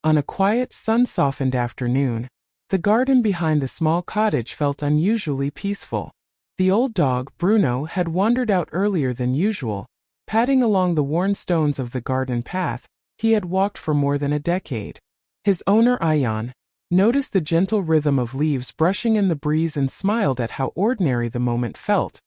On a quiet, sun-softened afternoon, the garden behind the small cottage felt unusually peaceful. The old dog, Bruno, had wandered out earlier than usual, padding along the worn stones of the garden path he had walked for more than a decade. His owner, Ion, noticed the gentle rhythm of leaves brushing in the breeze and smiled at how ordinary the moment felt.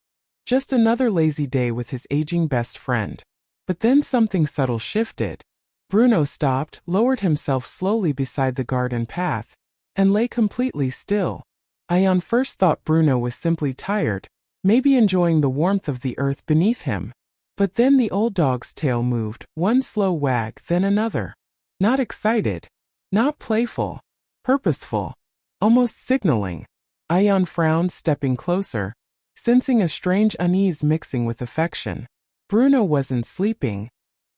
Just another lazy day with his aging best friend. But then something subtle shifted. Bruno stopped, lowered himself slowly beside the garden path, and lay completely still. Ion first thought Bruno was simply tired, maybe enjoying the warmth of the earth beneath him. But then the old dog's tail moved, one slow wag, then another. Not excited, not playful, purposeful, almost signaling. Ion frowned, stepping closer, sensing a strange unease mixing with affection. Bruno wasn't sleeping.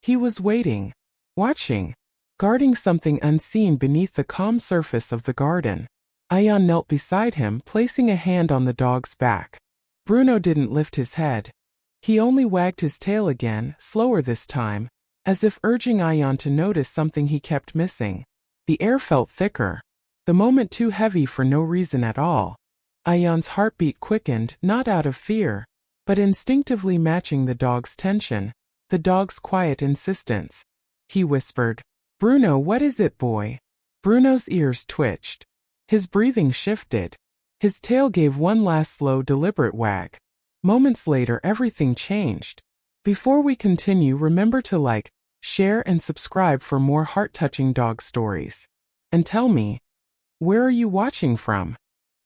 He was waiting, watching, guarding something unseen beneath the calm surface of the garden. Ion knelt beside him, placing a hand on the dog's back. Bruno didn't lift his head. He only wagged his tail again, slower this time, as if urging Ion to notice something he kept missing. The air felt thicker, the moment too heavy for no reason at all. Ion's heartbeat quickened, not out of fear, but instinctively matching the dog's tension, the dog's quiet insistence. He whispered, "Bruno, what is it, boy?" Bruno's ears twitched. His breathing shifted. His tail gave one last slow, deliberate wag. Moments later, everything changed. Before we continue, remember to like, share, and subscribe for more heart-touching dog stories. And tell me, where are you watching from?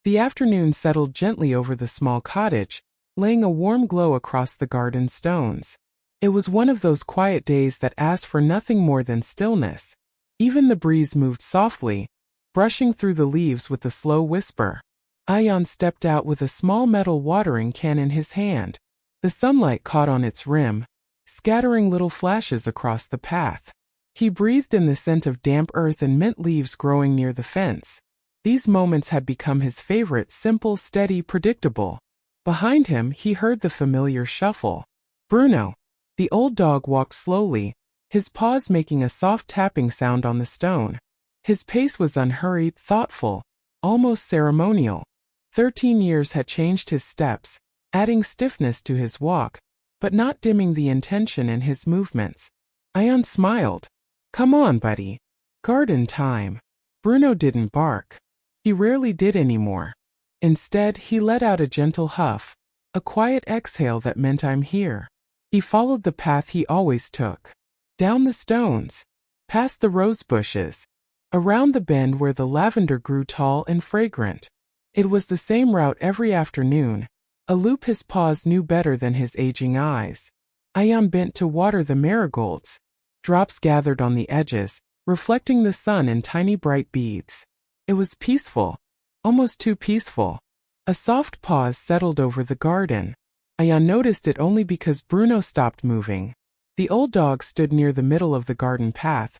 The afternoon settled gently over the small cottage, laying a warm glow across the garden stones. It was one of those quiet days that asked for nothing more than stillness. Even the breeze moved softly, brushing through the leaves with a slow whisper. Ion stepped out with a small metal watering can in his hand. The sunlight caught on its rim, scattering little flashes across the path. He breathed in the scent of damp earth and mint leaves growing near the fence. These moments had become his favorite, simple, steady, predictable. Behind him, he heard the familiar shuffle. Bruno. The old dog walked slowly, his paws making a soft tapping sound on the stone. His pace was unhurried, thoughtful, almost ceremonial. 13 years had changed his steps, adding stiffness to his walk, but not dimming the intention in his movements. Ion smiled. "Come on, buddy. Garden time." Bruno didn't bark. He rarely did anymore. Instead, he let out a gentle huff, a quiet exhale that meant "I'm here." He followed the path he always took. Down the stones, past the rose bushes, around the bend where the lavender grew tall and fragrant. It was the same route every afternoon, a loop his paws knew better than his aging eyes. Ion bent to water the marigolds. Drops gathered on the edges, reflecting the sun in tiny bright beads. It was peaceful, almost too peaceful. A soft pause settled over the garden. Ion noticed it only because Bruno stopped moving. The old dog stood near the middle of the garden path,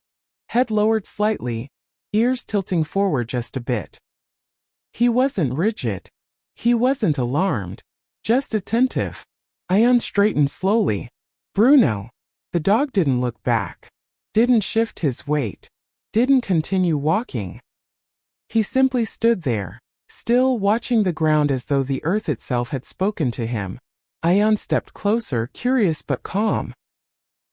head lowered slightly, ears tilting forward just a bit. He wasn't rigid. He wasn't alarmed, just attentive. Ion straightened slowly. "Bruno." The dog didn't look back, didn't shift his weight, didn't continue walking. He simply stood there, still, watching the ground as though the earth itself had spoken to him. Ion stepped closer, curious but calm.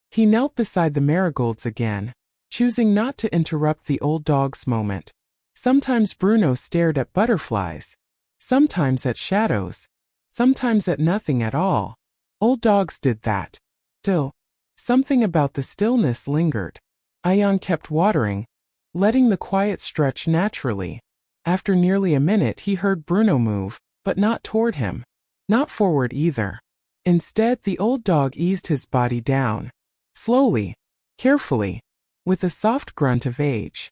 He knelt beside the marigolds again, choosing not to interrupt the old dog's moment. Sometimes Bruno stared at butterflies, sometimes at shadows, sometimes at nothing at all. Old dogs did that. Still, something about the stillness lingered. Ion kept watering, letting the quiet stretch naturally. After nearly a minute, he heard Bruno move, but not toward him. Not forward either. Instead, the old dog eased his body down. Slowly, carefully, with a soft grunt of age.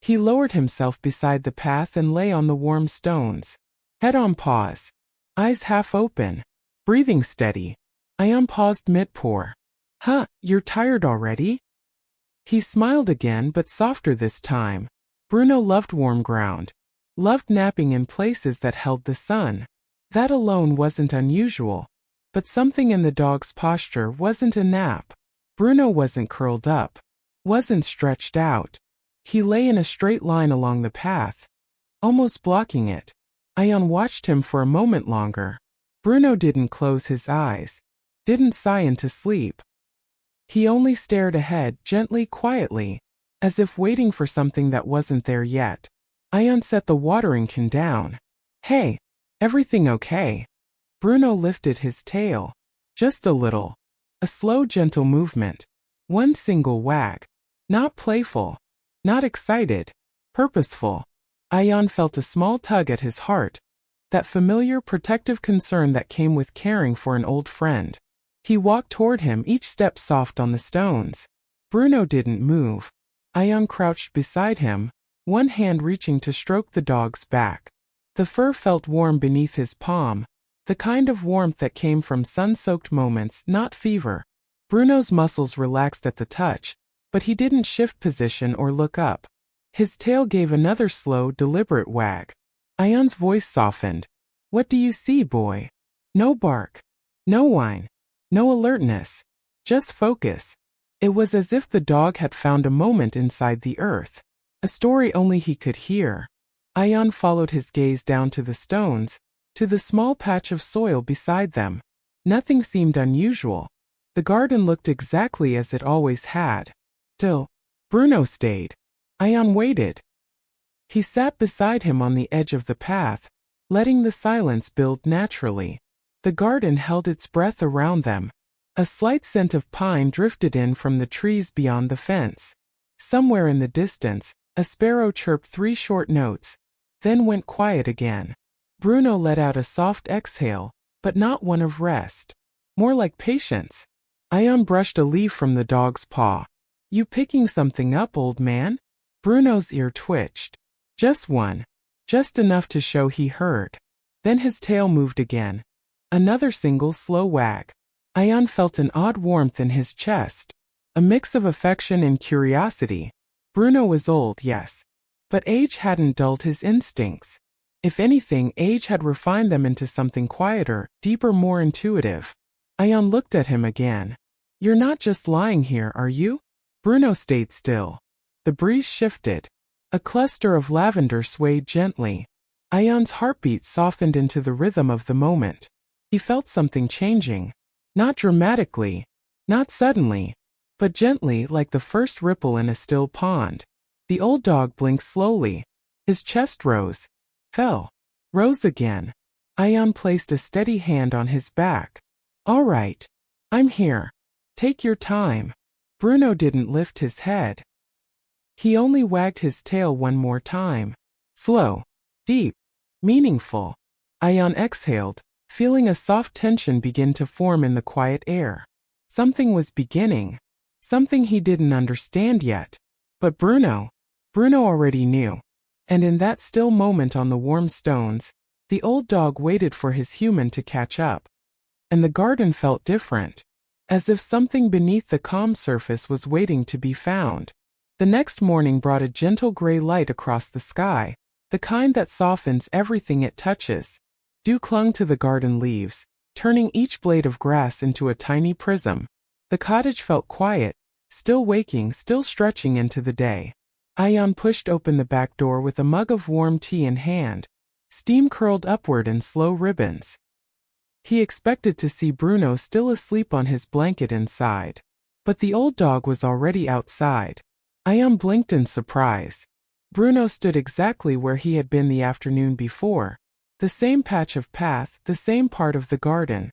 He lowered himself beside the path and lay on the warm stones. Head on paws, eyes half open, breathing steady. Ion paused mid-pour. "Huh, you're tired already?" He smiled again, but softer this time. Bruno loved warm ground, loved napping in places that held the sun. That alone wasn't unusual, but something in the dog's posture wasn't a nap. Bruno wasn't curled up, wasn't stretched out. He lay in a straight line along the path, almost blocking it. Ion watched him for a moment longer. Bruno didn't close his eyes, didn't sigh into sleep. He only stared ahead, gently, quietly, as if waiting for something that wasn't there yet. Ion set the watering can down. "Hey, everything okay?" Bruno lifted his tail. Just a little. A slow, gentle movement. One single wag. Not playful. Not excited. Purposeful. Ion felt a small tug at his heart. That familiar, protective concern that came with caring for an old friend. He walked toward him, each step soft on the stones. Bruno didn't move. Ion crouched beside him, one hand reaching to stroke the dog's back. The fur felt warm beneath his palm, the kind of warmth that came from sun-soaked moments, not fever. Bruno's muscles relaxed at the touch, but he didn't shift position or look up. His tail gave another slow, deliberate wag. Ion's voice softened. "What do you see, boy?" No bark. No whine. No alertness. Just focus. It was as if the dog had found a moment inside the earth. A story only he could hear. Ion followed his gaze down to the stones, to the small patch of soil beside them. Nothing seemed unusual. The garden looked exactly as it always had. Still, Bruno stayed. Ion waited. He sat beside him on the edge of the path, letting the silence build naturally. The garden held its breath around them. A slight scent of pine drifted in from the trees beyond the fence. Somewhere in the distance, a sparrow chirped 3 short notes, then went quiet again. Bruno let out a soft exhale, but not one of rest. More like patience. Ion brushed a leaf from the dog's paw. "You picking something up, old man?" Bruno's ear twitched. Just one. Just enough to show he heard. Then his tail moved again. Another single slow wag. Ion felt an odd warmth in his chest, a mix of affection and curiosity. Bruno was old, yes, but age hadn't dulled his instincts. If anything, age had refined them into something quieter, deeper, more intuitive. Ion looked at him again. "You're not just lying here, are you?" Bruno stayed still. The breeze shifted. A cluster of lavender swayed gently. Ion's heartbeat softened into the rhythm of the moment. He felt something changing. Not dramatically, not suddenly, but gently, like the first ripple in a still pond. The old dog blinked slowly. His chest rose, fell, rose again. Ion placed a steady hand on his back. "All right. I'm here. Take your time." Bruno didn't lift his head. He only wagged his tail one more time. Slow, deep, meaningful. Ion exhaled, feeling a soft tension begin to form in the quiet air. Something was beginning. Something he didn't understand yet. But Bruno already knew. And in that still moment on the warm stones, the old dog waited for his human to catch up. And the garden felt different. As if something beneath the calm surface was waiting to be found. The next morning brought a gentle gray light across the sky, the kind that softens everything it touches. Dew clung to the garden leaves, turning each blade of grass into a tiny prism. The cottage felt quiet, still waking, still stretching into the day. Ion pushed open the back door with a mug of warm tea in hand. Steam curled upward in slow ribbons. He expected to see Bruno still asleep on his blanket inside. But the old dog was already outside. Ion blinked in surprise. Bruno stood exactly where he had been the afternoon before. The same patch of path, the same part of the garden.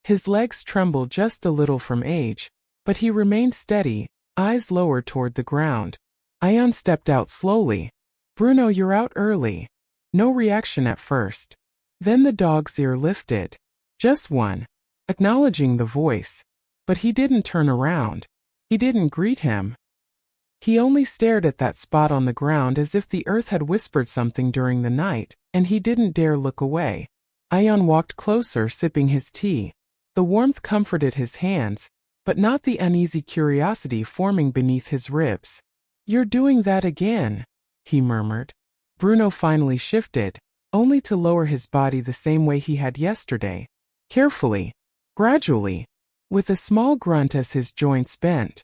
His legs trembled just a little from age, but he remained steady, eyes lowered toward the ground. Ion stepped out slowly. "Bruno, you're out early." No reaction at first. Then the dog's ear lifted. Just one. Acknowledging the voice. But he didn't turn around. He didn't greet him. He only stared at that spot on the ground as if the earth had whispered something during the night, and he didn't dare look away. Ion walked closer, sipping his tea. The warmth comforted his hands, but not the uneasy curiosity forming beneath his ribs. "You're doing that again," he murmured. Bruno finally shifted, only to lower his body the same way he had yesterday. Carefully, gradually, with a small grunt as his joints bent.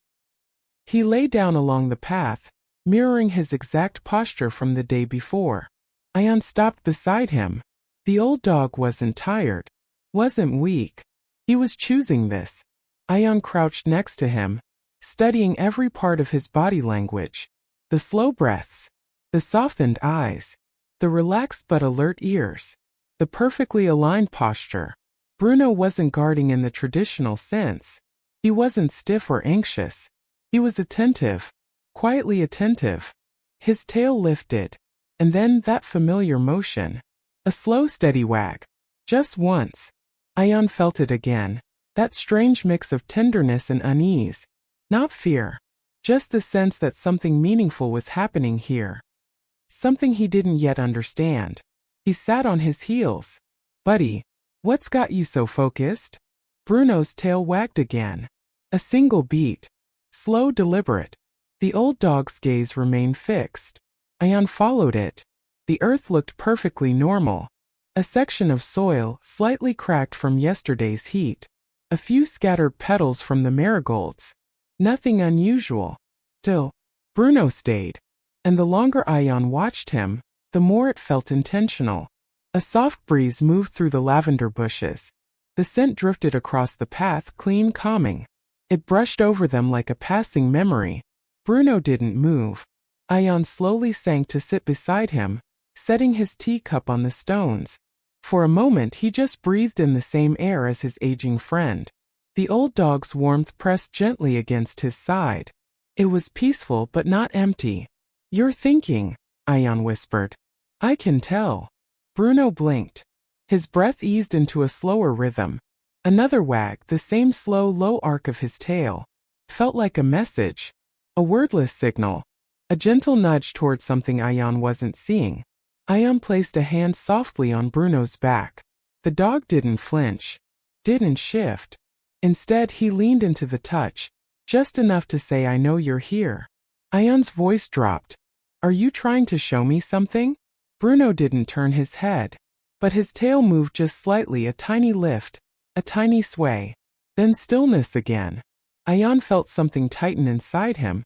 He lay down along the path, mirroring his exact posture from the day before. Ion stopped beside him. The old dog wasn't tired, wasn't weak. He was choosing this. Ion crouched next to him, studying every part of his body language. The slow breaths, the softened eyes, the relaxed but alert ears, the perfectly aligned posture. Bruno wasn't guarding in the traditional sense. He wasn't stiff or anxious. He was attentive, quietly attentive. His tail lifted, and then that familiar motion. A slow, steady wag. Just once. Ion felt it again, that strange mix of tenderness and unease. Not fear, just the sense that something meaningful was happening here. Something he didn't yet understand. He sat on his heels. Buddy, what's got you so focused? Bruno's tail wagged again. A single beat. Slow, deliberate. The old dog's gaze remained fixed. Ion followed it. The earth looked perfectly normal. A section of soil slightly cracked from yesterday's heat. A few scattered petals from the marigolds. Nothing unusual. Still, Bruno stayed. And the longer Ion watched him, the more it felt intentional. A soft breeze moved through the lavender bushes. The scent drifted across the path, clean, calming. It brushed over them like a passing memory. Bruno didn't move. Ion slowly sank to sit beside him, setting his teacup on the stones. For a moment he just breathed in the same air as his aging friend. The old dog's warmth pressed gently against his side. It was peaceful but not empty. "You're thinking," Ion whispered. "I can tell." Bruno blinked. His breath eased into a slower rhythm. Another wag, the same slow, low arc of his tail. Felt like a message. A wordless signal. A gentle nudge toward something Ion wasn't seeing. Ion placed a hand softly on Bruno's back. The dog didn't flinch. Didn't shift. Instead, he leaned into the touch, just enough to say, "I know you're here." Ion's voice dropped. "Are you trying to show me something?" Bruno didn't turn his head, but his tail moved just slightly, a tiny lift, a tiny sway. Then stillness again. Ion felt something tighten inside him.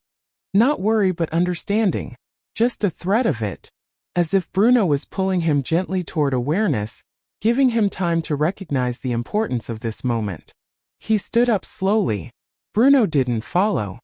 Not worry but understanding. Just a thread of it. As if Bruno was pulling him gently toward awareness, giving him time to recognize the importance of this moment. He stood up slowly. Bruno didn't follow.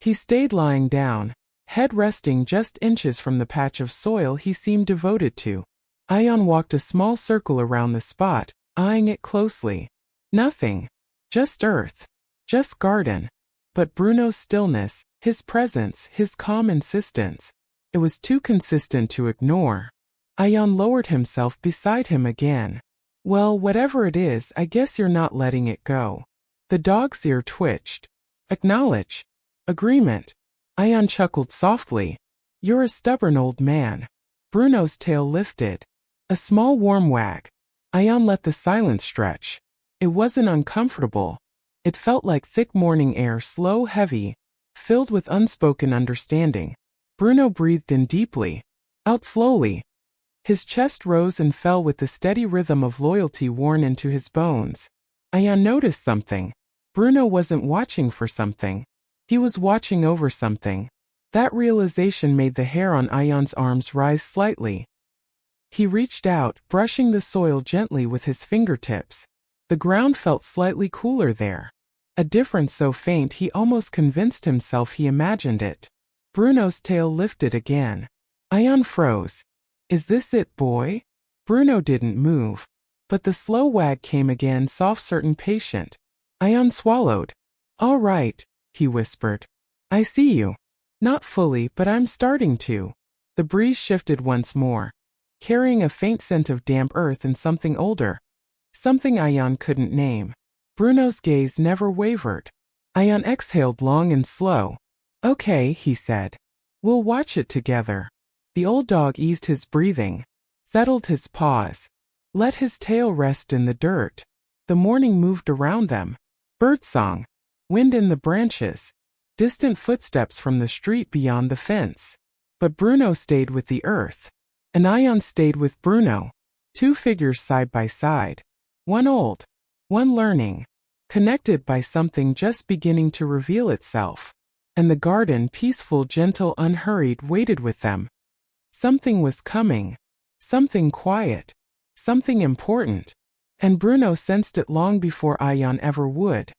He stayed lying down, head resting just inches from the patch of soil he seemed devoted to. Ion walked a small circle around the spot, eyeing it closely. Nothing. Just earth. Just garden. But Bruno's stillness, his presence, his calm insistence. It was too consistent to ignore. Ion lowered himself beside him again. "Well, whatever it is, I guess you're not letting it go." The dog's ear twitched. "Acknowledge." "Agreement." Ion chuckled softly. "You're a stubborn old man." Bruno's tail lifted. A small warm wag. Ion let the silence stretch. It wasn't uncomfortable. It felt like thick morning air, slow, heavy, filled with unspoken understanding. Bruno breathed in deeply, out slowly. His chest rose and fell with the steady rhythm of loyalty worn into his bones. Ion noticed something. Bruno wasn't watching for something. He was watching over something. That realization made the hair on Ion's arms rise slightly. He reached out, brushing the soil gently with his fingertips. The ground felt slightly cooler there. A difference so faint he almost convinced himself he imagined it. Bruno's tail lifted again. Ion froze. "Is this it, boy?" Bruno didn't move. But the slow wag came again, soft, certain, patient. Ion swallowed. "All right," he whispered. "I see you. Not fully, but I'm starting to." The breeze shifted once more, carrying a faint scent of damp earth and something older. Something Ion couldn't name. Bruno's gaze never wavered. Ion exhaled long and slow. "Okay," he said. "We'll watch it together." The old dog eased his breathing, settled his paws, let his tail rest in the dirt. The morning moved around them. Birdsong, wind in the branches, distant footsteps from the street beyond the fence. But Bruno stayed with the earth. And Ion stayed with Bruno. Two figures side by side. One old, one learning, connected by something just beginning to reveal itself. and the garden, peaceful, gentle, unhurried, waited with them. Something was coming. Something quiet. Something important. And Bruno sensed it long before Ayan ever would.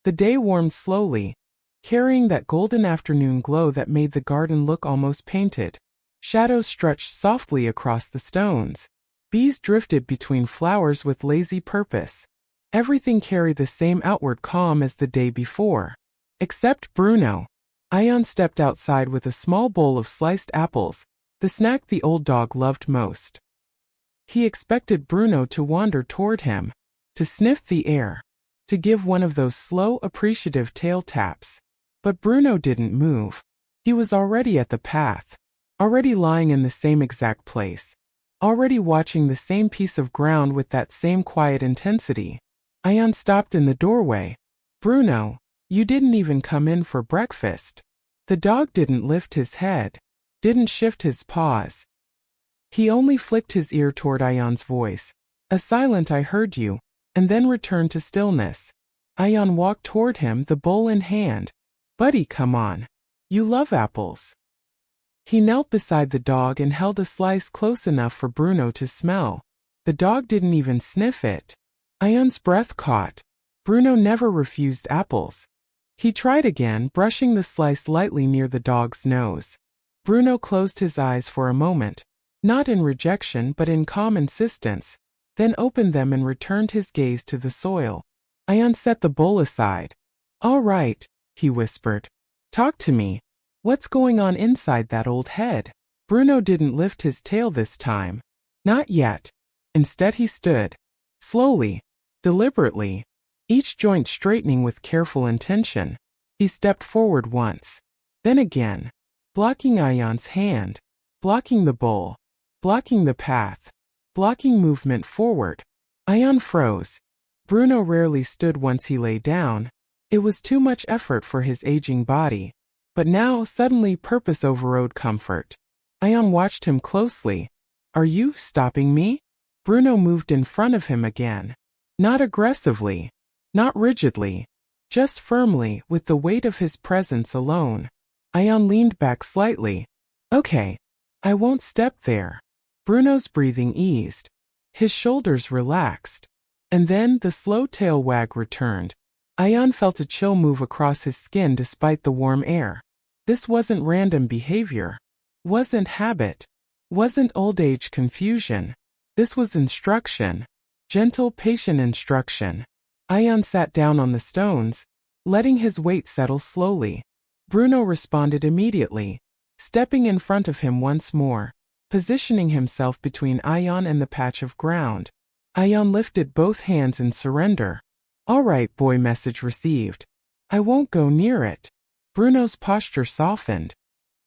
The day warmed slowly, carrying that golden afternoon glow that made the garden look almost painted. Shadows stretched softly across the stones. Bees drifted between flowers with lazy purpose. Everything carried the same outward calm as the day before. Except Bruno. Ayan stepped outside with a small bowl of sliced apples, the snack the old dog loved most. He expected Bruno to wander toward him, to sniff the air, to give one of those slow, appreciative tail taps. But Bruno didn't move. He was already at the path, already lying in the same exact place, already watching the same piece of ground with that same quiet intensity. Ayan stopped in the doorway. "Bruno, you didn't even come in for breakfast." The dog didn't lift his head, didn't shift his paws. He only flicked his ear toward Ayan's voice, a silent "I heard you," and then returned to stillness. Ayan walked toward him, the bowl in hand. "Buddy, come on. You love apples." He knelt beside the dog and held a slice close enough for Bruno to smell. The dog didn't even sniff it. Ayan's breath caught. Bruno never refused apples. He tried again, brushing the slice lightly near the dog's nose. Bruno closed his eyes for a moment, not in rejection but in calm insistence, then opened them and returned his gaze to the soil. Ayan set the bowl aside. "All right," he whispered. "Talk to me. What's going on inside that old head?" Bruno didn't lift his tail this time. Not yet. Instead he stood. Slowly. Deliberately. Each joint straightening with careful intention. He stepped forward once. Then again. Blocking Ayan's hand. Blocking the bowl. Blocking the path. Blocking movement forward. Ayan froze. Bruno rarely stood once he lay down. It was too much effort for his aging body. But now, suddenly, purpose overrode comfort. Ayan watched him closely. "Are you stopping me?" Bruno moved in front of him again. Not aggressively. Not rigidly. Just firmly, with the weight of his presence alone. Ayan leaned back slightly. "Okay. I won't step there." Bruno's breathing eased. His shoulders relaxed. And then the slow tail wag returned. Ayan felt a chill move across his skin despite the warm air. This wasn't random behavior. Wasn't habit. Wasn't old age confusion. This was instruction. Gentle, patient instruction. Ayan sat down on the stones, letting his weight settle slowly. Bruno responded immediately, stepping in front of him once more, positioning himself between Ayan and the patch of ground. Ayan lifted both hands in surrender. "All right, boy," message received. "I won't go near it." Bruno's posture softened.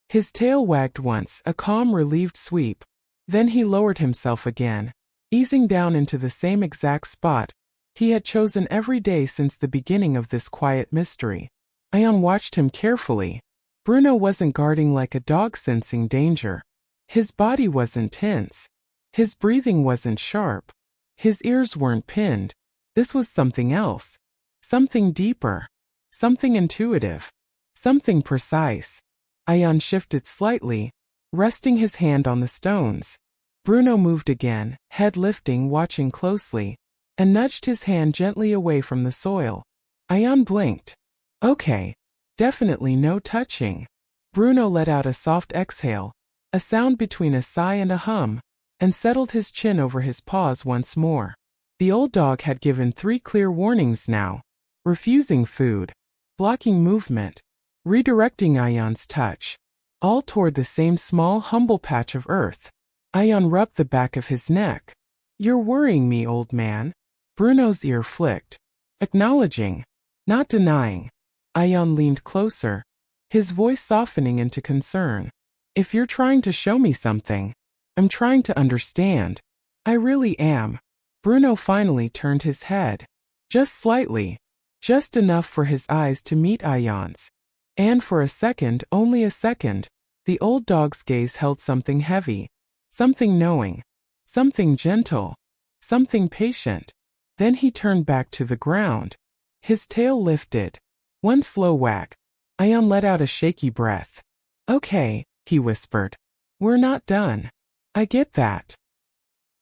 His tail wagged once, a calm, relieved sweep. Then he lowered himself again, easing down into the same exact spot he had chosen every day since the beginning of this quiet mystery. Ayan watched him carefully. Bruno wasn't guarding like a dog sensing danger. His body wasn't tense. His breathing wasn't sharp. His ears weren't pinned. This was something else. Something deeper. Something intuitive. Something precise. Ayan shifted slightly, resting his hand on the stones. Bruno moved again, head lifting, watching closely, and nudged his hand gently away from the soil. Ayan blinked. "Okay. Definitely no touching." Bruno let out a soft exhale, a sound between a sigh and a hum, and settled his chin over his paws once more. The old dog had given 3 clear warnings now. Refusing food. Blocking movement. Redirecting Ayan's touch. All toward the same small, humble patch of earth. Ayan rubbed the back of his neck. "You're worrying me, old man." Bruno's ear flicked. Acknowledging. Not denying. Ayan leaned closer, his voice softening into concern. "If you're trying to show me something, I'm trying to understand. I really am." Bruno finally turned his head. Just slightly. Just enough for his eyes to meet Ayan's. And for a second, only a second, the old dog's gaze held something heavy. Something knowing. Something gentle. Something patient. Then he turned back to the ground. His tail lifted. One slow wag. Ion let out a shaky breath. Okay, he whispered. We're not done. I get that.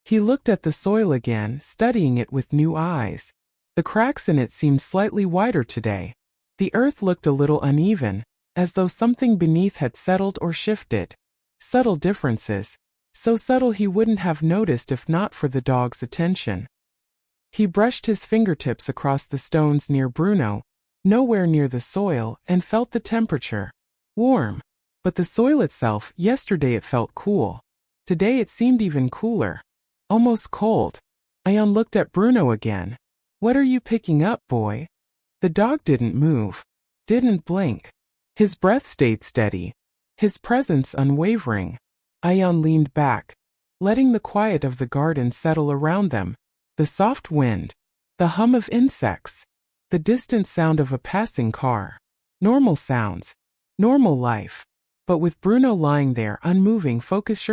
He looked at the soil again, studying it with new eyes. The cracks in it seemed slightly wider today. The earth looked a little uneven, as though something beneath had settled or shifted. Subtle differences, so subtle he wouldn't have noticed if not for the dog's attention. He brushed his fingertips across the stones near Bruno, nowhere near the soil, and felt the temperature. Warm. But the soil itself, yesterday it felt cool. Today it seemed even cooler. Almost cold. Ion looked at Bruno again. What are you picking up, boy? The dog didn't move. Didn't blink. His breath stayed steady. His presence unwavering. Ion leaned back, letting the quiet of the garden settle around them. The soft wind. The hum of insects. The distant sound of a passing car. Normal sounds. Normal life. But with Bruno lying there unmoving, focused,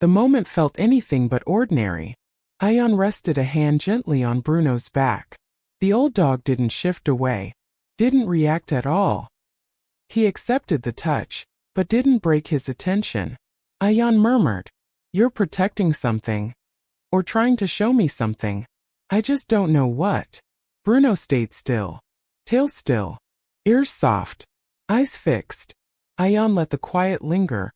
the moment felt anything but ordinary. Ion rested a hand gently on Bruno's back. The old dog didn't shift away. Didn't react at all. He accepted the touch, but didn't break his attention. Ion murmured, "You're protecting something. Or trying to show me something. I just don't know what." Bruno stayed still. Tail still. Ears soft. Eyes fixed. Ion let the quiet linger,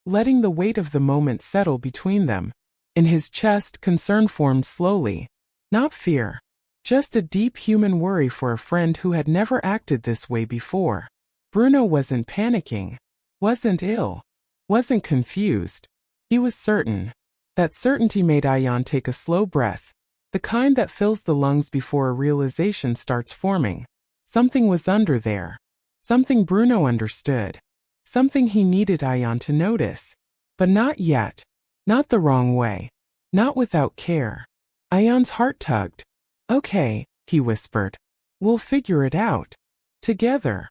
letting the weight of the moment settle between them. In his chest, concern formed slowly. Not fear. Just a deep human worry for a friend who had never acted this way before. Bruno wasn't panicking. Wasn't ill. Wasn't confused. He was certain. That certainty made Ion take a slow breath, the kind that fills the lungs before a realization starts forming. Something was under there. Something Bruno understood. Something he needed Ion to notice. But not yet. Not the wrong way. Not without care. Ion's heart tugged. Okay, he whispered. We'll figure it out. Together.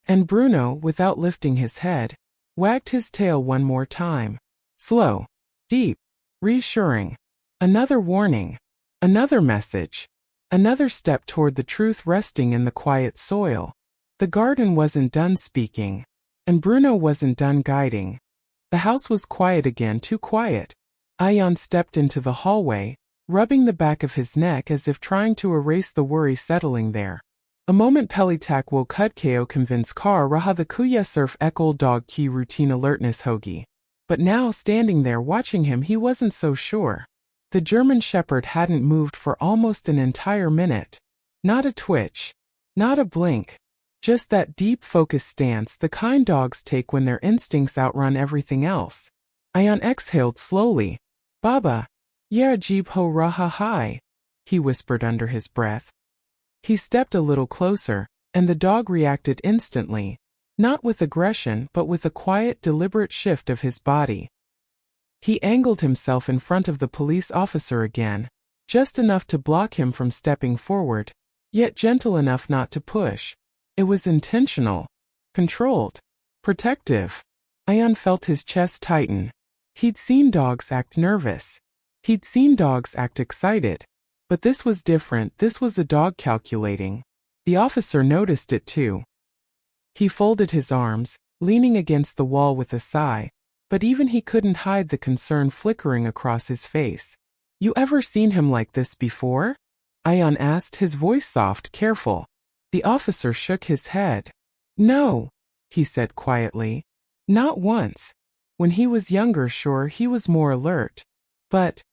And Bruno, without lifting his head, wagged his tail one more time. Slow. Deep. Reassuring. Another warning. Another message. Another step toward the truth resting in the quiet soil. The garden wasn't done speaking. And Bruno wasn't done guiding. The house was quiet again, too quiet. Ion stepped into the hallway, rubbing the back of his neck as if trying to erase the worry settling there. A moment Pelitak wo kudko convince kar raha the kuya surf ek old dog ki routine alertness hogi. But now, standing there watching him, he wasn't so sure. The German Shepherd hadn't moved for almost an entire minute. Not a twitch. Not a blink. Just that deep focused stance, the kind dogs take when their instincts outrun everything else. Ion exhaled slowly. Baba, yeah jeeb ho raha hai, he whispered under his breath. He stepped a little closer, and the dog reacted instantly, not with aggression but with a quiet, deliberate shift of his body. He angled himself in front of the police officer again, just enough to block him from stepping forward, yet gentle enough not to push. It was intentional, controlled, protective. Ion felt his chest tighten. He'd seen dogs act nervous. He'd seen dogs act excited. But this was different. This was a dog calculating. The officer noticed it too. He folded his arms, leaning against the wall with a sigh, but even he couldn't hide the concern flickering across his face. You ever seen him like this before? Ion asked, his voice soft, careful. The officer shook his head. No, he said quietly. Not once. When he was younger, sure, he was more alert. But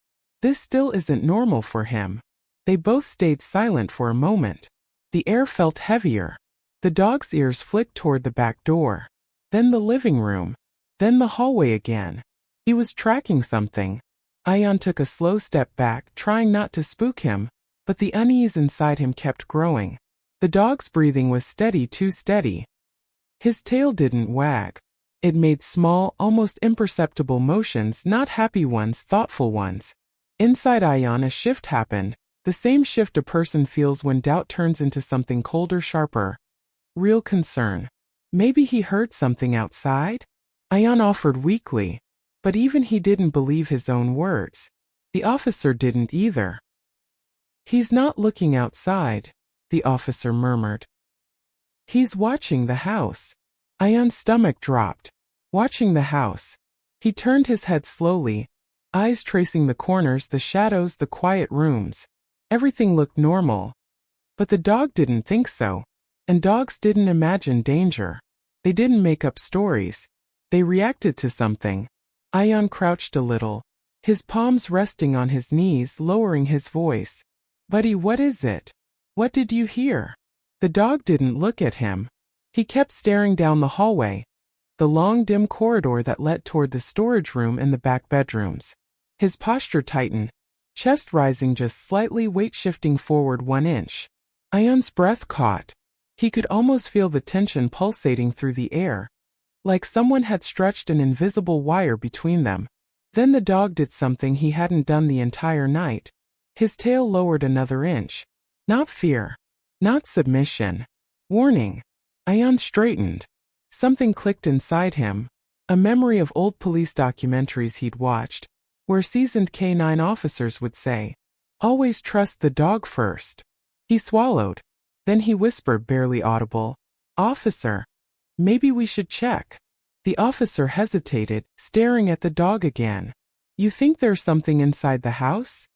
this still isn't normal for him. They both stayed silent for a moment. The air felt heavier. The dog's ears flicked toward the back door. Then the living room. Then the hallway again. He was tracking something. Ion took a slow step back, trying not to spook him, but the unease inside him kept growing. The dog's breathing was steady, too steady. His tail didn't wag. It made small, almost imperceptible motions, not happy ones, thoughtful ones. Inside Ion, a shift happened, the same shift a person feels when doubt turns into something colder, sharper. Real concern. Maybe he heard something outside? Ion offered weakly. But even he didn't believe his own words. The officer didn't either. He's not looking outside, the officer murmured. He's watching the house. Ion's stomach dropped. Watching the house, he turned his head slowly, eyes tracing the corners, the shadows, the quiet rooms. Everything looked normal. But the dog didn't think so. And dogs didn't imagine danger. They didn't make up stories. They reacted to something. Ion crouched a little, his palms resting on his knees, lowering his voice. Buddy, what is it? What did you hear? The dog didn't look at him. He kept staring down the hallway, the long dim corridor that led toward the storage room and the back bedrooms. His posture tightened, chest rising just slightly, weight shifting forward 1 inch. Ion's breath caught. He could almost feel the tension pulsating through the air, like someone had stretched an invisible wire between them. Then the dog did something he hadn't done the entire night. His tail lowered another inch. Not fear. Not submission. Warning. Ion straightened. Something clicked inside him, a memory of old police documentaries he'd watched, where seasoned K-9 officers would say, "Always trust the dog first." He swallowed. Then he whispered, barely audible, "Officer, maybe we should check." The officer hesitated, staring at the dog again. "You think there's something inside the house?"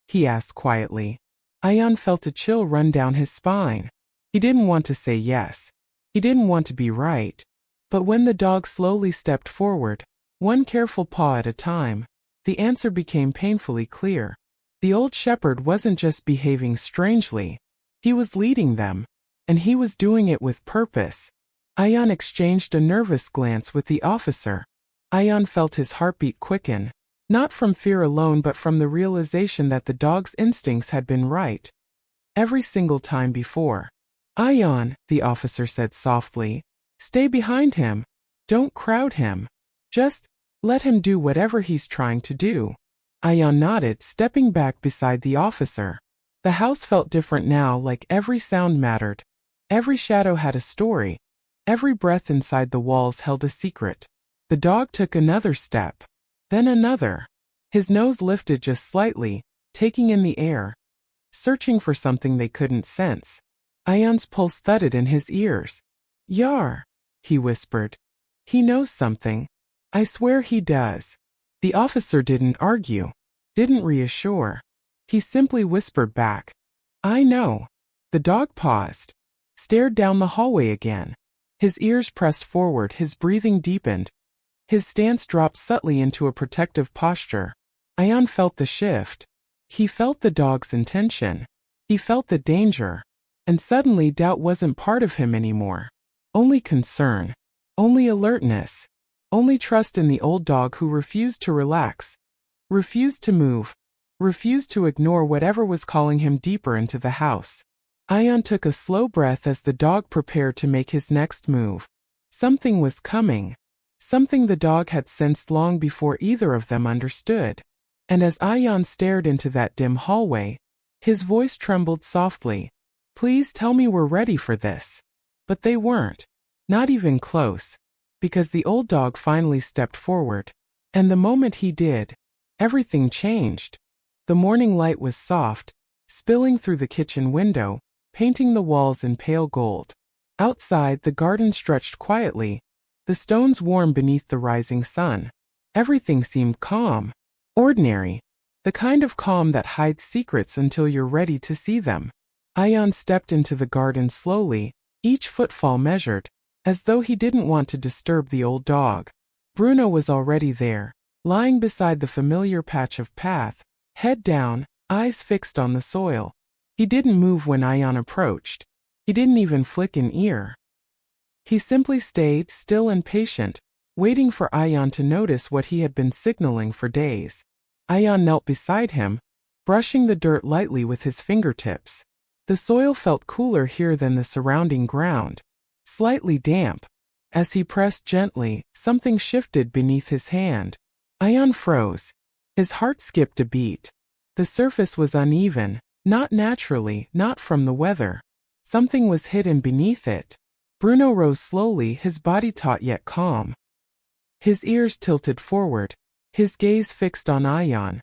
he asked quietly. Ion felt a chill run down his spine. He didn't want to say yes. He didn't want to be right. But when the dog slowly stepped forward, one careful paw at a time, the answer became painfully clear. The old shepherd wasn't just behaving strangely. He was leading them. And he was doing it with purpose. Ion exchanged a nervous glance with the officer. Ion felt his heartbeat quicken, not from fear alone but from the realization that the dog's instincts had been right. Every single time before. "Ion," the officer said softly, "stay behind him. Don't crowd him. Just let him do whatever he's trying to do." Ion nodded, stepping back beside the officer. The house felt different now, like every sound mattered. Every shadow had a story. Every breath inside the walls held a secret. The dog took another step. Then another. His nose lifted just slightly, taking in the air, searching for something they couldn't sense. Ion's pulse thudded in his ears. "Yar," he whispered. "He knows something. I swear he does." The officer didn't argue, didn't reassure. He simply whispered back, "I know." The dog paused, stared down the hallway again. His ears pressed forward, his breathing deepened. His stance dropped subtly into a protective posture. Ion felt the shift. He felt the dog's intention. He felt the danger. And suddenly doubt wasn't part of him anymore. Only concern. Only alertness. Only trust in the old dog who refused to relax. Refused to move. Refused to ignore whatever was calling him deeper into the house. Ion took a slow breath as the dog prepared to make his next move. Something was coming. Something the dog had sensed long before either of them understood. And as Ion stared into that dim hallway, his voice trembled softly. "Please tell me we're ready for this." But they weren't. Not even close. Because the old dog finally stepped forward. And the moment he did, everything changed. The morning light was soft, spilling through the kitchen window, painting the walls in pale gold. Outside, the garden stretched quietly, the stones warm beneath the rising sun. Everything seemed calm. Ordinary. The kind of calm that hides secrets until you're ready to see them. Ion stepped into the garden slowly, each footfall measured, as though he didn't want to disturb the old dog. Bruno was already there, lying beside the familiar patch of path, head down, eyes fixed on the soil. He didn't move when Ion approached. He didn't even flick an ear. He simply stayed still and patient, waiting for Ion to notice what he had been signaling for days. Ion knelt beside him, brushing the dirt lightly with his fingertips. The soil felt cooler here than the surrounding ground, slightly damp. As he pressed gently, something shifted beneath his hand. Ion froze. His heart skipped a beat. The surface was uneven, not naturally, not from the weather. Something was hidden beneath it. Bruno rose slowly, his body taut yet calm. His ears tilted forward, his gaze fixed on Ion.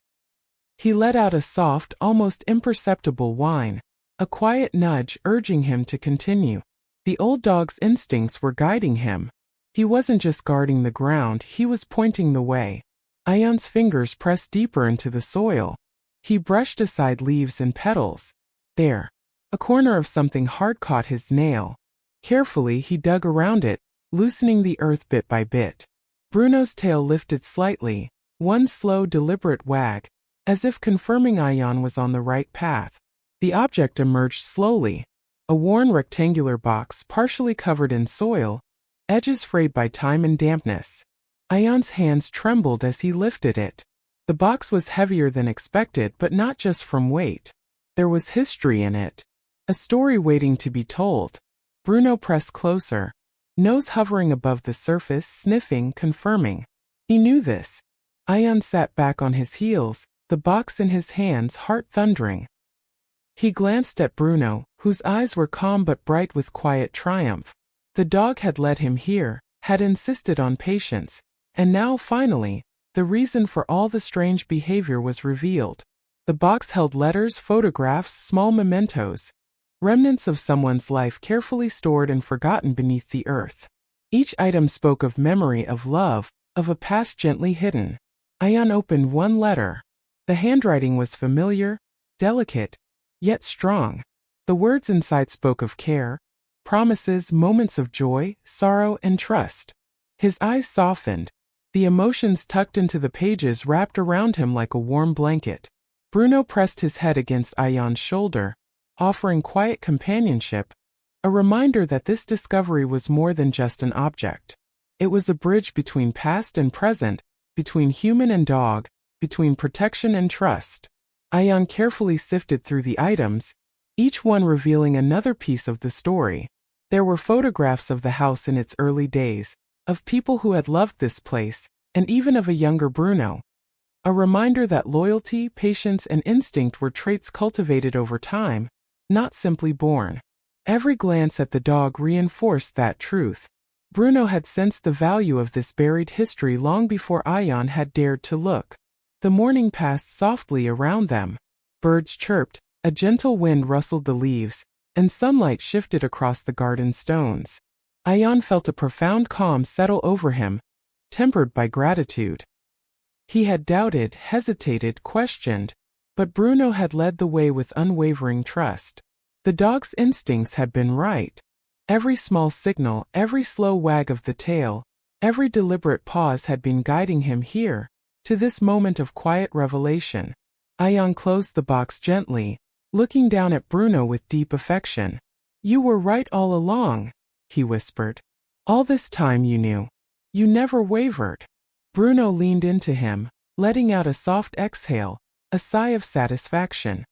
He let out a soft, almost imperceptible whine, a quiet nudge urging him to continue. The old dog's instincts were guiding him. He wasn't just guarding the ground, he was pointing the way. Ion's fingers pressed deeper into the soil. He brushed aside leaves and petals. There, a corner of something hard caught his nail. Carefully he dug around it, loosening the earth bit by bit. Bruno's tail lifted slightly, one slow, deliberate wag, as if confirming Ion was on the right path. The object emerged slowly. A worn rectangular box partially covered in soil, edges frayed by time and dampness. Ion's hands trembled as he lifted it. The box was heavier than expected, but not just from weight. There was history in it. A story waiting to be told. Bruno pressed closer, nose hovering above the surface, sniffing, confirming. He knew this. Ion sat back on his heels, the box in his hands, heart thundering. He glanced at Bruno, whose eyes were calm but bright with quiet triumph. The dog had led him here, had insisted on patience, and now, finally, the reason for all the strange behavior was revealed. The box held letters, photographs, small mementos, remnants of someone's life carefully stored and forgotten beneath the earth. Each item spoke of memory, of love, of a past gently hidden. Ion opened one letter. The handwriting was familiar, delicate, yet strong. The words inside spoke of care, promises, moments of joy, sorrow, and trust. His eyes softened. The emotions tucked into the pages wrapped around him like a warm blanket. Bruno pressed his head against Ion's shoulder, offering quiet companionship, a reminder that this discovery was more than just an object. It was a bridge between past and present, between human and dog, between protection and trust. Ion carefully sifted through the items, each one revealing another piece of the story. There were photographs of the house in its early days, of people who had loved this place, and even of a younger Bruno. A reminder that loyalty, patience, and instinct were traits cultivated over time, not simply born. Every glance at the dog reinforced that truth. Bruno had sensed the value of this buried history long before Ion had dared to look. The morning passed softly around them. Birds chirped, a gentle wind rustled the leaves, and sunlight shifted across the garden stones. Ion felt a profound calm settle over him, tempered by gratitude. He had doubted, hesitated, questioned, but Bruno had led the way with unwavering trust. The dog's instincts had been right. Every small signal, every slow wag of the tail, every deliberate pause had been guiding him here, to this moment of quiet revelation. Ion closed the box gently, looking down at Bruno with deep affection. "You were right all along," he whispered. "All this time you knew. You never wavered." Bruno leaned into him, letting out a soft exhale, a sigh of satisfaction.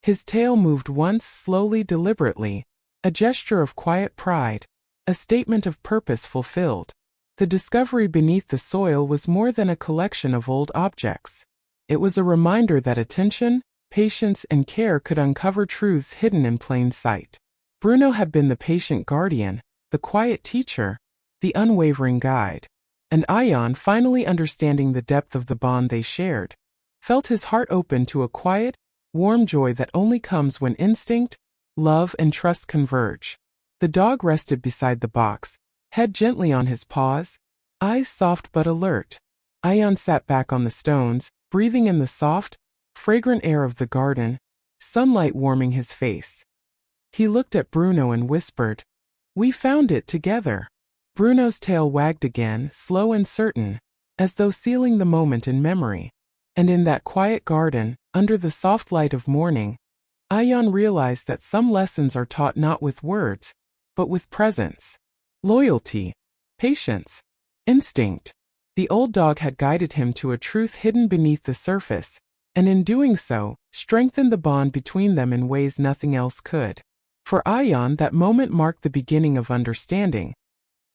His tail moved once, slowly, deliberately, a gesture of quiet pride, a statement of purpose fulfilled. The discovery beneath the soil was more than a collection of old objects. It was a reminder that attention, patience, and care could uncover truths hidden in plain sight. Bruno had been the patient guardian, the quiet teacher, the unwavering guide. And Ion, finally understanding the depth of the bond they shared, felt his heart open to a quiet, warm joy that only comes when instinct, love, and trust converge. The dog rested beside the box, head gently on his paws, eyes soft but alert. Ion sat back on the stones, breathing in the soft, fragrant air of the garden, sunlight warming his face. He looked at Bruno and whispered, "We found it together." Bruno's tail wagged again, slow and certain, as though sealing the moment in memory. And in that quiet garden, under the soft light of morning, Ion realized that some lessons are taught not with words, but with presence. Loyalty, patience, instinct. The old dog had guided him to a truth hidden beneath the surface, and in doing so, strengthened the bond between them in ways nothing else could. For Ion, that moment marked the beginning of understanding,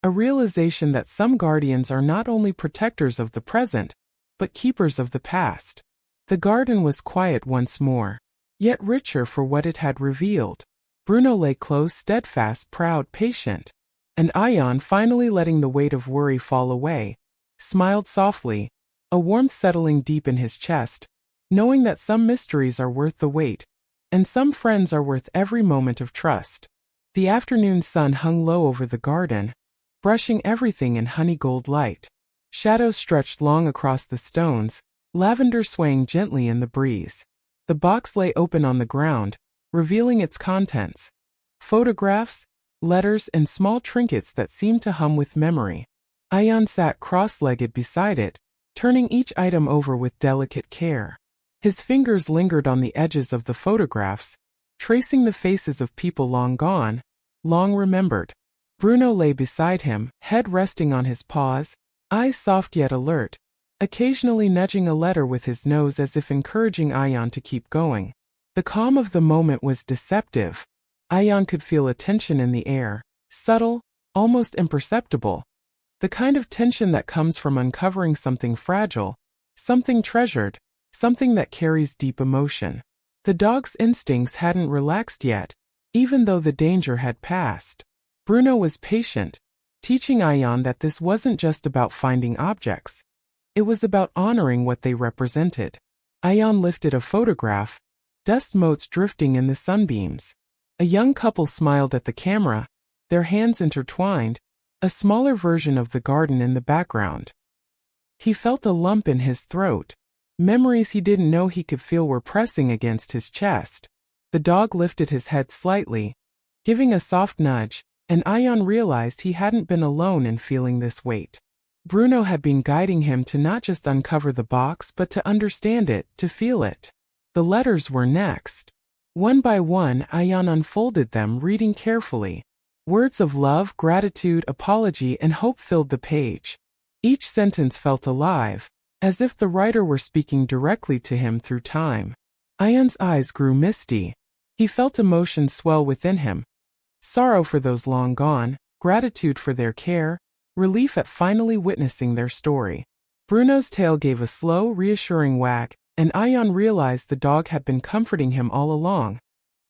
a realization that some guardians are not only protectors of the present, but keepers of the past. The garden was quiet once more, yet richer for what it had revealed. Bruno lay close, steadfast, proud, patient. And Ion, finally letting the weight of worry fall away, smiled softly, a warmth settling deep in his chest, knowing that some mysteries are worth the wait, and some friends are worth every moment of trust. The afternoon sun hung low over the garden, brushing everything in honey-gold light. Shadows stretched long across the stones, lavender swaying gently in the breeze. The box lay open on the ground, revealing its contents. Photographs, letters, and small trinkets that seemed to hum with memory. Ion sat cross-legged beside it, turning each item over with delicate care. His fingers lingered on the edges of the photographs, tracing the faces of people long gone, long remembered. Bruno lay beside him, head resting on his paws, eyes soft yet alert, occasionally nudging a letter with his nose as if encouraging Ion to keep going. The calm of the moment was deceptive. Ion could feel a tension in the air, subtle, almost imperceptible. The kind of tension that comes from uncovering something fragile, something treasured, something that carries deep emotion. The dog's instincts hadn't relaxed yet, even though the danger had passed. Bruno was patient, teaching Ion that this wasn't just about finding objects. It was about honoring what they represented. Ion lifted a photograph, dust motes drifting in the sunbeams. A young couple smiled at the camera, their hands intertwined, a smaller version of the garden in the background. He felt a lump in his throat. Memories he didn't know he could feel were pressing against his chest. The dog lifted his head slightly, giving a soft nudge, and Ion realized he hadn't been alone in feeling this weight. Bruno had been guiding him to not just uncover the box but to understand it, to feel it. The letters were next. One by one, Ion unfolded them, reading carefully. Words of love, gratitude, apology, and hope filled the page. Each sentence felt alive, as if the writer were speaking directly to him through time. Ion's eyes grew misty. He felt emotion swell within him. Sorrow for those long gone, gratitude for their care, relief at finally witnessing their story. Bruno's tail gave a slow, reassuring wag, and Ion realized the dog had been comforting him all along,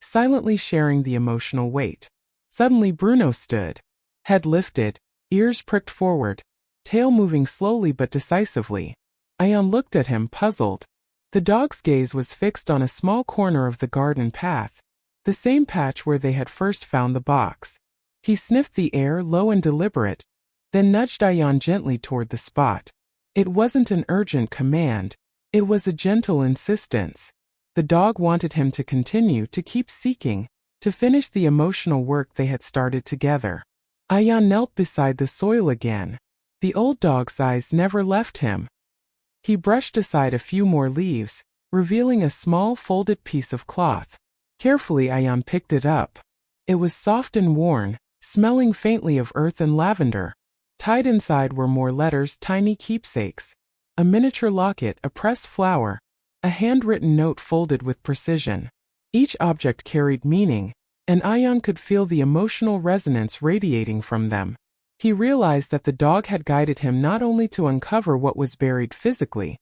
silently sharing the emotional weight. Suddenly Bruno stood, head lifted, ears pricked forward, tail moving slowly but decisively. Ion looked at him, puzzled. The dog's gaze was fixed on a small corner of the garden path, the same patch where they had first found the box. He sniffed the air, low and deliberate, then nudged Ion gently toward the spot. It wasn't an urgent command, it was a gentle insistence. The dog wanted him to continue, to keep seeking, to finish the emotional work they had started together. Ion knelt beside the soil again. The old dog's eyes never left him. He brushed aside a few more leaves, revealing a small folded piece of cloth. Carefully Ion picked it up. It was soft and worn, smelling faintly of earth and lavender. Tied inside were more letters, tiny keepsakes. A miniature locket, a pressed flower, a handwritten note folded with precision. Each object carried meaning, and Ion could feel the emotional resonance radiating from them. He realized that the dog had guided him not only to uncover what was buried physically,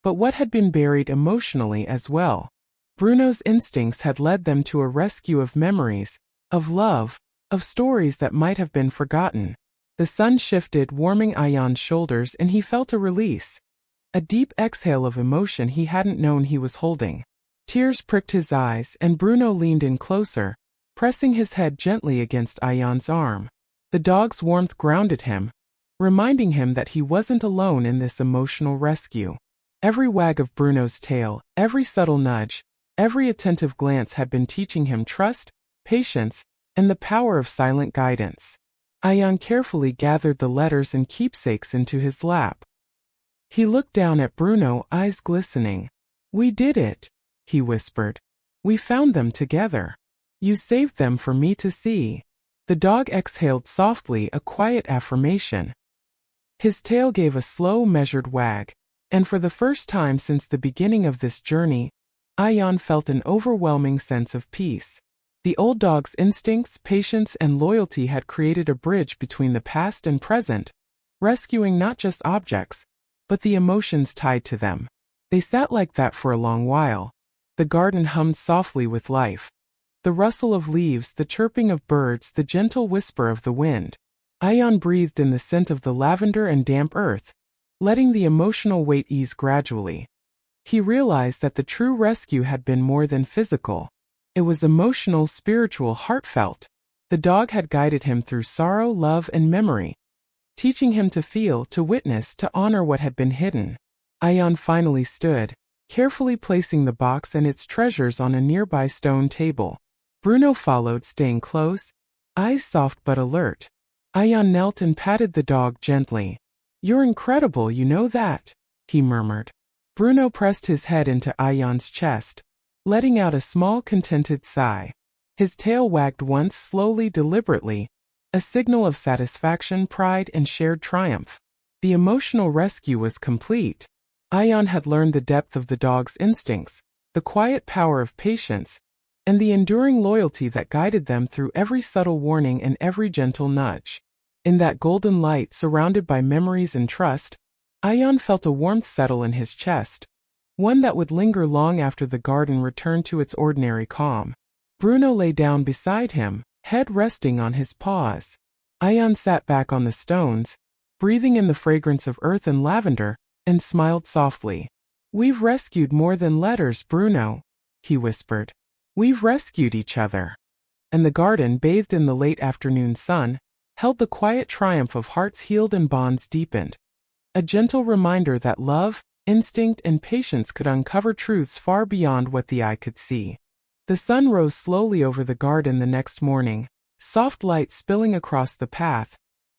but what had been buried emotionally as well. Bruno's instincts had led them to a rescue of memories, of love, of stories that might have been forgotten. The sun shifted, warming Ion's shoulders, and he felt a release. A deep exhale of emotion he hadn't known he was holding. Tears pricked his eyes, and Bruno leaned in closer, pressing his head gently against Ion's arm. The dog's warmth grounded him, reminding him that he wasn't alone in this emotional rescue. Every wag of Bruno's tail, every subtle nudge, every attentive glance had been teaching him trust, patience, and the power of silent guidance. Ion carefully gathered the letters and keepsakes into his lap. He looked down at Bruno, eyes glistening. "We did it," he whispered. "We found them together. You saved them for me to see." The dog exhaled softly, a quiet affirmation. His tail gave a slow, measured wag, and for the first time since the beginning of this journey, Ion felt an overwhelming sense of peace. The old dog's instincts, patience, and loyalty had created a bridge between the past and present, rescuing not just objects, but the emotions tied to them. They sat like that for a long while. The garden hummed softly with life. The rustle of leaves, the chirping of birds, the gentle whisper of the wind. Ion breathed in the scent of the lavender and damp earth, letting the emotional weight ease gradually. He realized that the true rescue had been more than physical. It was emotional, spiritual, heartfelt. The dog had guided him through sorrow, love, and memory, teaching him to feel, to witness, to honor what had been hidden. Ion finally stood, carefully placing the box and its treasures on a nearby stone table. Bruno followed, staying close, eyes soft but alert. Ion knelt and patted the dog gently. "You're incredible, you know that," he murmured. Bruno pressed his head into Ion's chest, letting out a small contented sigh. His tail wagged once, slowly, deliberately, a signal of satisfaction, pride, and shared triumph. The emotional rescue was complete. Ion had learned the depth of the dog's instincts, the quiet power of patience, and the enduring loyalty that guided them through every subtle warning and every gentle nudge. In that golden light, surrounded by memories and trust, Ion felt a warmth settle in his chest, one that would linger long after the garden returned to its ordinary calm. Bruno lay down beside him, head resting on his paws. Ion sat back on the stones, breathing in the fragrance of earth and lavender, and smiled softly. "We've rescued more than letters, Bruno," he whispered. "We've rescued each other." And the garden, bathed in the late afternoon sun, held the quiet triumph of hearts healed and bonds deepened. A gentle reminder that love, instinct, and patience could uncover truths far beyond what the eye could see. The sun rose slowly over the garden the next morning, soft light spilling across the path,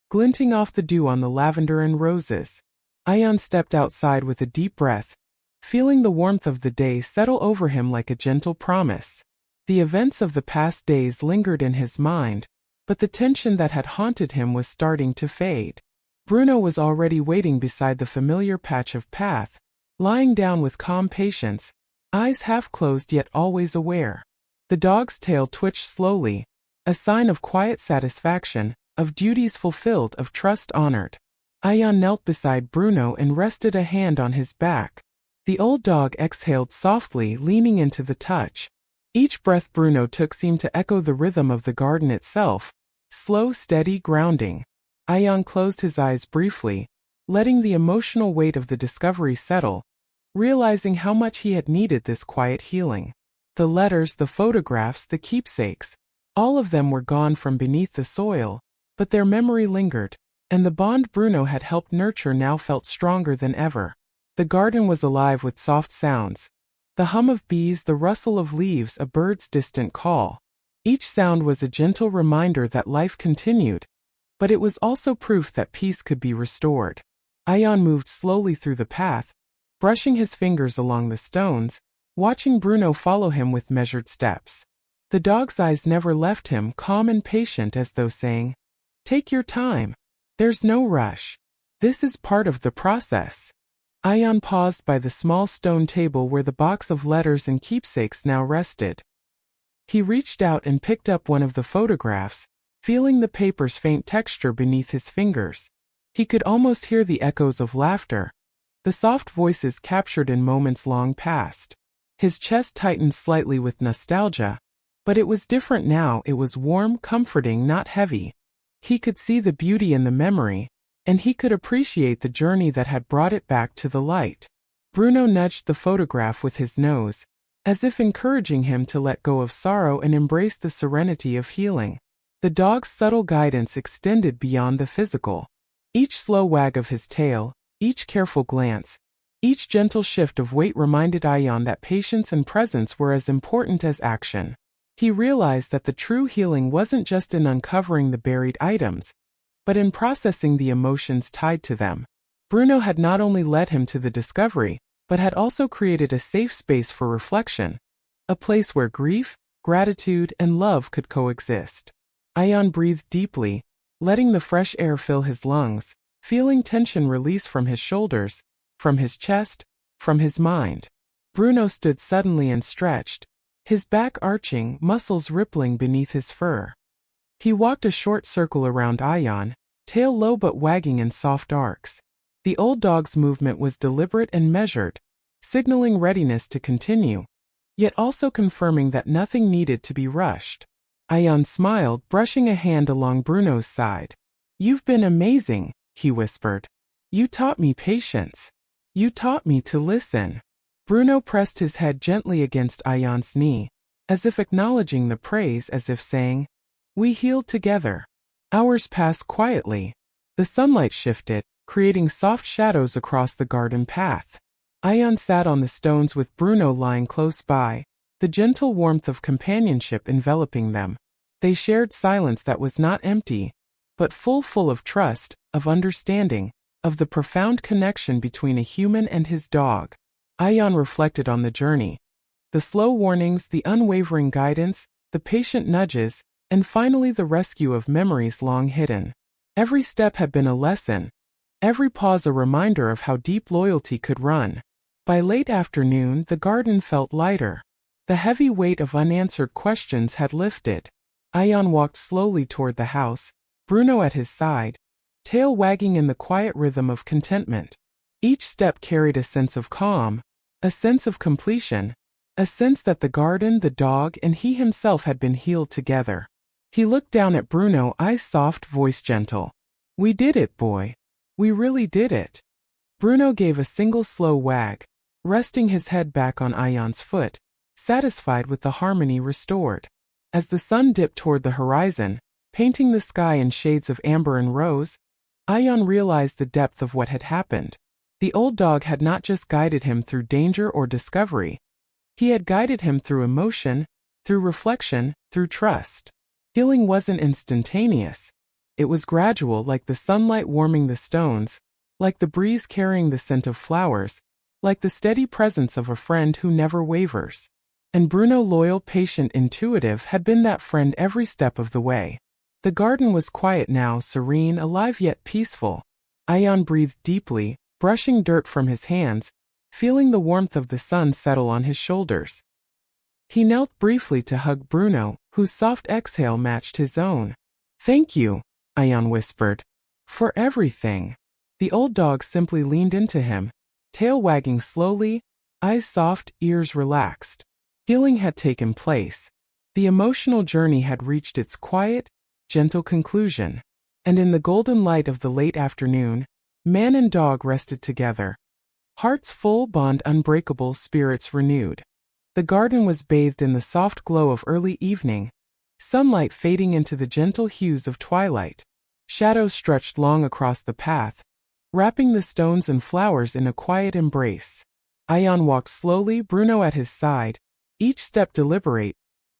glinting off the dew on the lavender and roses. Ion stepped outside with a deep breath, feeling the warmth of the day settle over him like a gentle promise. The events of the past days lingered in his mind, but the tension that had haunted him was starting to fade. Bruno was already waiting beside the familiar patch of path, lying down with calm patience, eyes half closed yet always aware. The dog's tail twitched slowly, a sign of quiet satisfaction, of duties fulfilled, of trust honored. Ion knelt beside Bruno and rested a hand on his back. The old dog exhaled softly, leaning into the touch. Each breath Bruno took seemed to echo the rhythm of the garden itself, slow, steady, grounding. Ion closed his eyes briefly, letting the emotional weight of the discovery settle, realizing how much he had needed this quiet healing. The letters, the photographs, the keepsakes, all of them were gone from beneath the soil, but their memory lingered, and the bond Bruno had helped nurture now felt stronger than ever. The garden was alive with soft sounds, the hum of bees, the rustle of leaves, a bird's distant call. Each sound was a gentle reminder that life continued, but it was also proof that peace could be restored. Ion moved slowly through the path, brushing his fingers along the stones, watching Bruno follow him with measured steps. The dog's eyes never left him, calm and patient, as though saying, "Take your time. There's no rush. This is part of the process." Ion paused by the small stone table where the box of letters and keepsakes now rested. He reached out and picked up one of the photographs, feeling the paper's faint texture beneath his fingers. He could almost hear the echoes of laughter, the soft voices captured in moments long past. His chest tightened slightly with nostalgia, but it was different now. It was warm, comforting, not heavy. He could see the beauty in the memory, and he could appreciate the journey that had brought it back to the light. Bruno nudged the photograph with his nose, as if encouraging him to let go of sorrow and embrace the serenity of healing. The dog's subtle guidance extended beyond the physical. Each slow wag of his tail, each careful glance, each gentle shift of weight reminded Ion that patience and presence were as important as action. He realized that the true healing wasn't just in uncovering the buried items, but in processing the emotions tied to them. Bruno had not only led him to the discovery, but had also created a safe space for reflection, a place where grief, gratitude, and love could coexist. Ion breathed deeply, letting the fresh air fill his lungs, feeling tension release from his shoulders, from his chest, from his mind. Bruno stood suddenly and stretched, his back arching, muscles rippling beneath his fur. He walked a short circle around Ion, tail low but wagging in soft arcs. The old dog's movement was deliberate and measured, signaling readiness to continue, yet also confirming that nothing needed to be rushed. Ion smiled, brushing a hand along Bruno's side. "You've been amazing," he whispered. "You taught me patience. You taught me to listen." Bruno pressed his head gently against Ion's knee, as if acknowledging the praise, as if saying, "We healed together." Hours passed quietly. The sunlight shifted, creating soft shadows across the garden path. Ion sat on the stones with Bruno lying close by, the gentle warmth of companionship enveloping them. They shared silence that was not empty, but full of trust, of understanding, of the profound connection between a human and his dog. Ion reflected on the journey. The slow warnings, the unwavering guidance, the patient nudges, and finally the rescue of memories long hidden. Every step had been a lesson, every pause a reminder of how deep loyalty could run. By late afternoon, the garden felt lighter. The heavy weight of unanswered questions had lifted. Ion walked slowly toward the house, Bruno at his side, tail wagging in the quiet rhythm of contentment. Each step carried a sense of calm, a sense of completion, a sense that the garden, the dog, and he himself had been healed together. He looked down at Bruno, eyes soft, voice gentle. "We did it, boy. We really did it." Bruno gave a single slow wag, resting his head back on Ion's foot, satisfied with the harmony restored. As the sun dipped toward the horizon, painting the sky in shades of amber and rose, Ion realized the depth of what had happened. The old dog had not just guided him through danger or discovery. He had guided him through emotion, through reflection, through trust. Healing wasn't instantaneous. It was gradual, like the sunlight warming the stones, like the breeze carrying the scent of flowers, like the steady presence of a friend who never wavers. And Bruno, loyal, patient, intuitive, had been that friend every step of the way. The garden was quiet now, serene, alive yet peaceful. Ion breathed deeply, brushing dirt from his hands, feeling the warmth of the sun settle on his shoulders. He knelt briefly to hug Bruno, whose soft exhale matched his own. "Thank you," Ion whispered, "for everything." The old dog simply leaned into him, tail wagging slowly, eyes soft, ears relaxed. Healing had taken place. The emotional journey had reached its quiet, gentle conclusion. And in the golden light of the late afternoon, man and dog rested together. Hearts full, bond unbreakable, spirits renewed. The garden was bathed in the soft glow of early evening, sunlight fading into the gentle hues of twilight. Shadows stretched long across the path, wrapping the stones and flowers in a quiet embrace. Ion walked slowly, Bruno at his side, each step deliberate,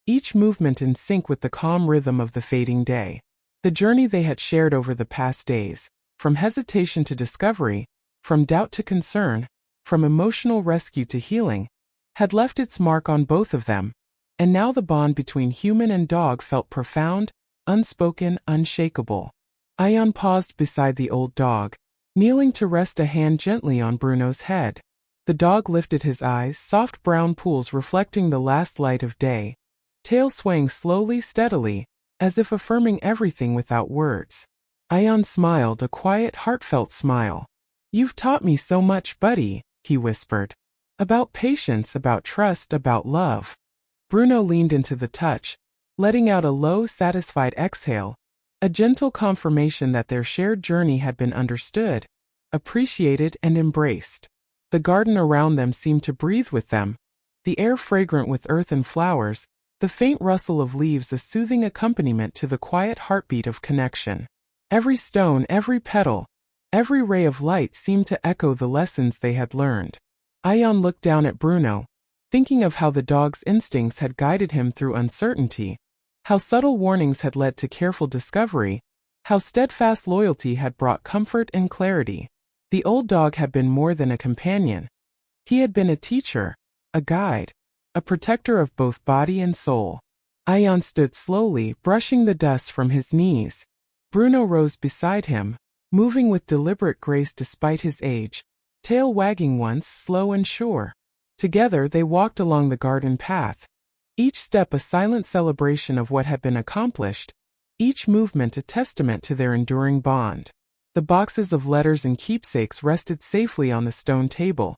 each movement in sync with the calm rhythm of the fading day. The journey they had shared over the past days, from hesitation to discovery, from doubt to concern, from emotional rescue to healing, had left its mark on both of them, and now the bond between human and dog felt profound, unspoken, unshakable. Ion paused beside the old dog, kneeling to rest a hand gently on Bruno's head. The dog lifted his eyes, soft brown pools reflecting the last light of day, tail swaying slowly, steadily, as if affirming everything without words. Ion smiled, a quiet, heartfelt smile. "You've taught me so much, buddy," he whispered. "About patience, about trust, about love." Bruno leaned into the touch, letting out a low, satisfied exhale, a gentle confirmation that their shared journey had been understood, appreciated, and embraced. The garden around them seemed to breathe with them, the air fragrant with earth and flowers, the faint rustle of leaves a soothing accompaniment to the quiet heartbeat of connection. Every stone, every petal, every ray of light seemed to echo the lessons they had learned. Ion looked down at Bruno, thinking of how the dog's instincts had guided him through uncertainty, how subtle warnings had led to careful discovery, how steadfast loyalty had brought comfort and clarity. The old dog had been more than a companion. He had been a teacher, a guide, a protector of both body and soul. Ion stood slowly, brushing the dust from his knees. Bruno rose beside him, moving with deliberate grace despite his age, tail wagging once, slow and sure. Together they walked along the garden path, each step a silent celebration of what had been accomplished, each movement a testament to their enduring bond. The boxes of letters and keepsakes rested safely on the stone table,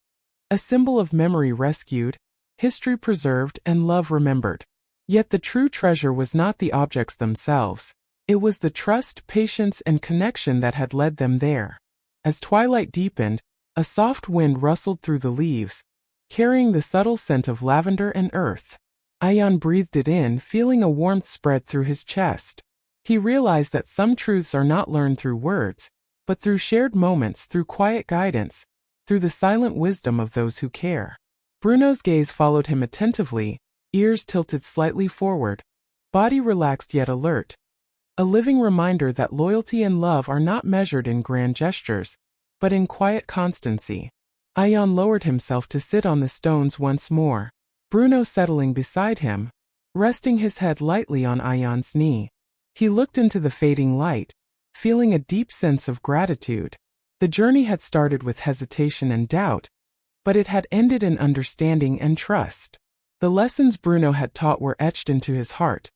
a symbol of memory rescued, history preserved, and love remembered. Yet the true treasure was not the objects themselves. It was the trust, patience, and connection that had led them there. As twilight deepened, a soft wind rustled through the leaves, carrying the subtle scent of lavender and earth. Ion breathed it in, feeling a warmth spread through his chest. He realized that some truths are not learned through words, but through shared moments, through quiet guidance, through the silent wisdom of those who care. Bruno's gaze followed him attentively, ears tilted slightly forward, body relaxed yet alert, a living reminder that loyalty and love are not measured in grand gestures, but in quiet constancy. Ion lowered himself to sit on the stones once more, Bruno settling beside him, resting his head lightly on Ion's knee. He looked into the fading light, feeling a deep sense of gratitude. The journey had started with hesitation and doubt, but it had ended in understanding and trust. The lessons Bruno had taught were etched into his heart: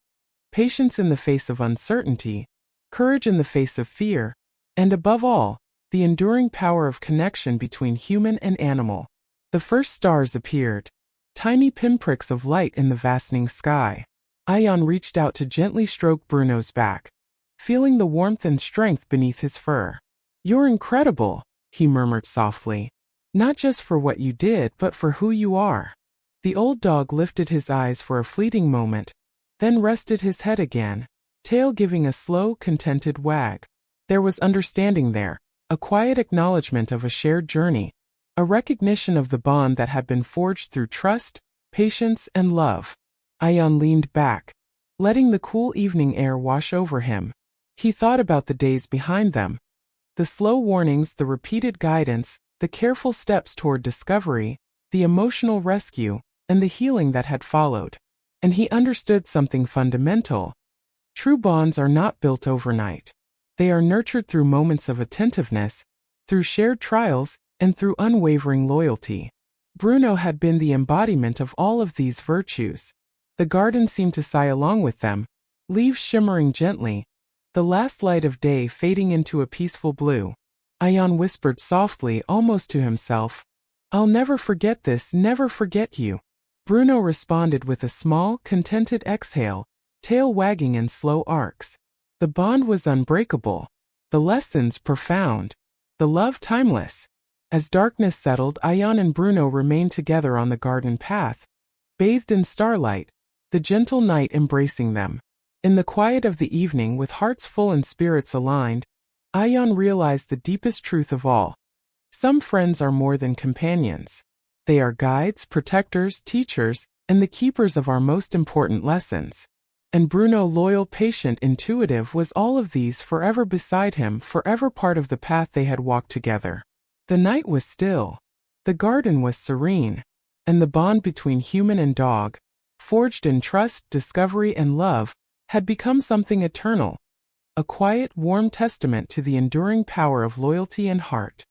patience in the face of uncertainty, courage in the face of fear, and above all, the enduring power of connection between human and animal. The first stars appeared, tiny pinpricks of light in the vastening sky. Ion reached out to gently stroke Bruno's back, feeling the warmth and strength beneath his fur. "You're incredible," he murmured softly. "Not just for what you did, but for who you are." The old dog lifted his eyes for a fleeting moment, then rested his head again, tail giving a slow, contented wag. There was understanding there, a quiet acknowledgement of a shared journey, a recognition of the bond that had been forged through trust, patience, and love. Ion leaned back, letting the cool evening air wash over him. He thought about the days behind them, the slow warnings, the repeated guidance, the careful steps toward discovery, the emotional rescue, and the healing that had followed. And he understood something fundamental. True bonds are not built overnight. They are nurtured through moments of attentiveness, through shared trials, and through unwavering loyalty. Bruno had been the embodiment of all of these virtues. The garden seemed to sigh along with them, leaves shimmering gently, the last light of day fading into a peaceful blue. Ion whispered softly, almost to himself, "I'll never forget this, never forget you." Bruno responded with a small, contented exhale, tail wagging in slow arcs. The bond was unbreakable, the lessons profound, the love timeless. As darkness settled, Ion and Bruno remained together on the garden path, bathed in starlight, the gentle night embracing them. In the quiet of the evening, with hearts full and spirits aligned, Ion realized the deepest truth of all. Some friends are more than companions. They are guides, protectors, teachers, and the keepers of our most important lessons. And Bruno, loyal, patient, intuitive, was all of these, forever beside him, forever part of the path they had walked together. The night was still. The garden was serene. And the bond between human and dog, forged in trust, discovery, and love, had become something eternal, a quiet, warm testament to the enduring power of loyalty and heart.